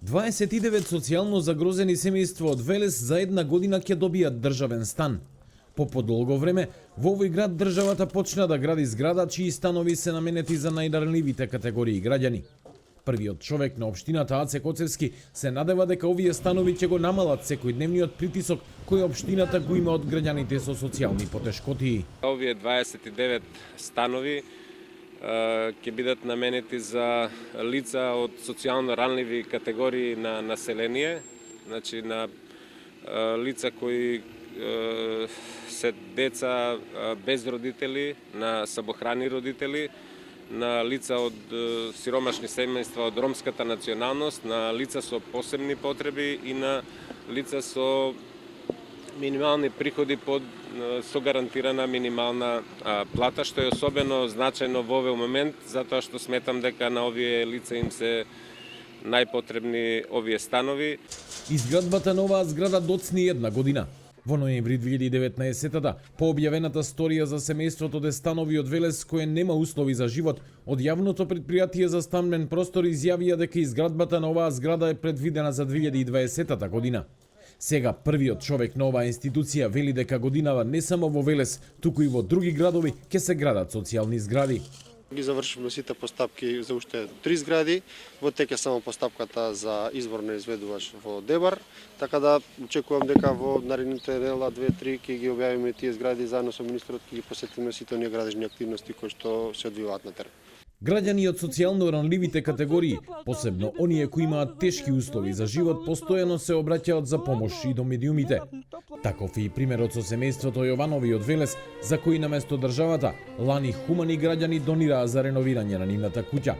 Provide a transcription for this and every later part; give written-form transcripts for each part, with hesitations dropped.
29 социјално загрозени семејства од Велес за една година ќе добијат државен стан. По подолго време, во овој град државата почна да гради зграда чии станови се наменети за најранливите категории граѓани. Првиот човек на општината Аце Коцевски се надева дека овие станови ќе го намалат секојдневниот притисок кој општината го има од граѓаните со социјални потешкотии. Овие 29 станови ќе бидат наменети за лица од социјално ранливи категории на население, значи на лица кои се деца без родители, на самохрани родители, на лица од сиромашни семејства од ромската националност, на лица со посебни потреби и на лица со минимални приходи со гарантирана минимална плата, што е особено значајно во овој момент, затоа што сметам дека на овие лица им се најпотребни овие станови. Изградбата на оваа зграда доцни една година. Во ноември 2019-та, по објавената сторија за семејството де станови од Велес кое нема услови за живот, од јавното предпријатие за станбен простор изјавија дека изградбата на оваа зграда е предвидена за 2020 година. Сега првиот човек на оваа институција вели дека годинава не само во Велес, туку и во други градови ќе се градат социјални згради. Ги завршивме сите постапки за уште 3 згради, во тек е само постапката за избор на изведувач во Дебар, така да очекувам дека во наредните дела 2-3 ќе ги објавиме тие згради заедно со министерот, ќе ги посетиме сите оние градежни активности кои што се одвиваат на терен. Граѓани од социјално ранливите категории, посебно оние кои имаат тешки услови за живот, постојано се обраќаат за помош и до медиумите. Таков е и примерот со семејството Јованови од Велес, за кои наместо државата, лани хумани граѓани донираа за реновирање на нивната куќа.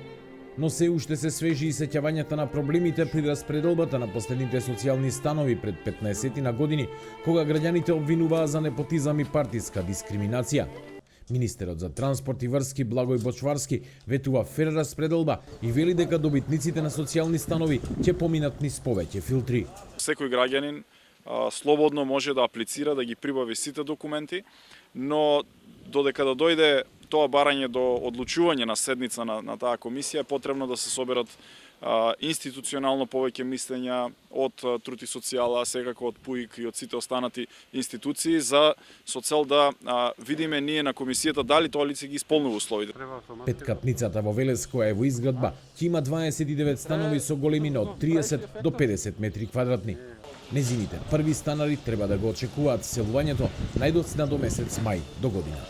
Но се уште се свежи и сеќавањата на проблемите при распределбата на последните социјални станови пред 15 години, кога граѓаните обвинуваа за непотизам и партиска дискриминација. Министерот за транспорт и врски Благој Бочварски ветува фер распределба и вели дека добитниците на социјални станови ќе поминат низ повеќе филтри. Секој граѓанин слободно може да аплицира, да ги прибави сите документи, но додека да дојде тоа барање до одлучување на седница на таа комисија, е потребно да се соберат институционално повеќе мислења од Труд и социјала, секако од ПУИК и од сите останати институции со цел да видиме ние на комисијата дали тоа лице ги исполнува условите. Петкапницата во Велес, која е во изградба, ќе има 29 станови со големина од 30 до 50 метри квадратни. Незините први станари треба да го очекуваат селувањето најдоцна до месец мај до година.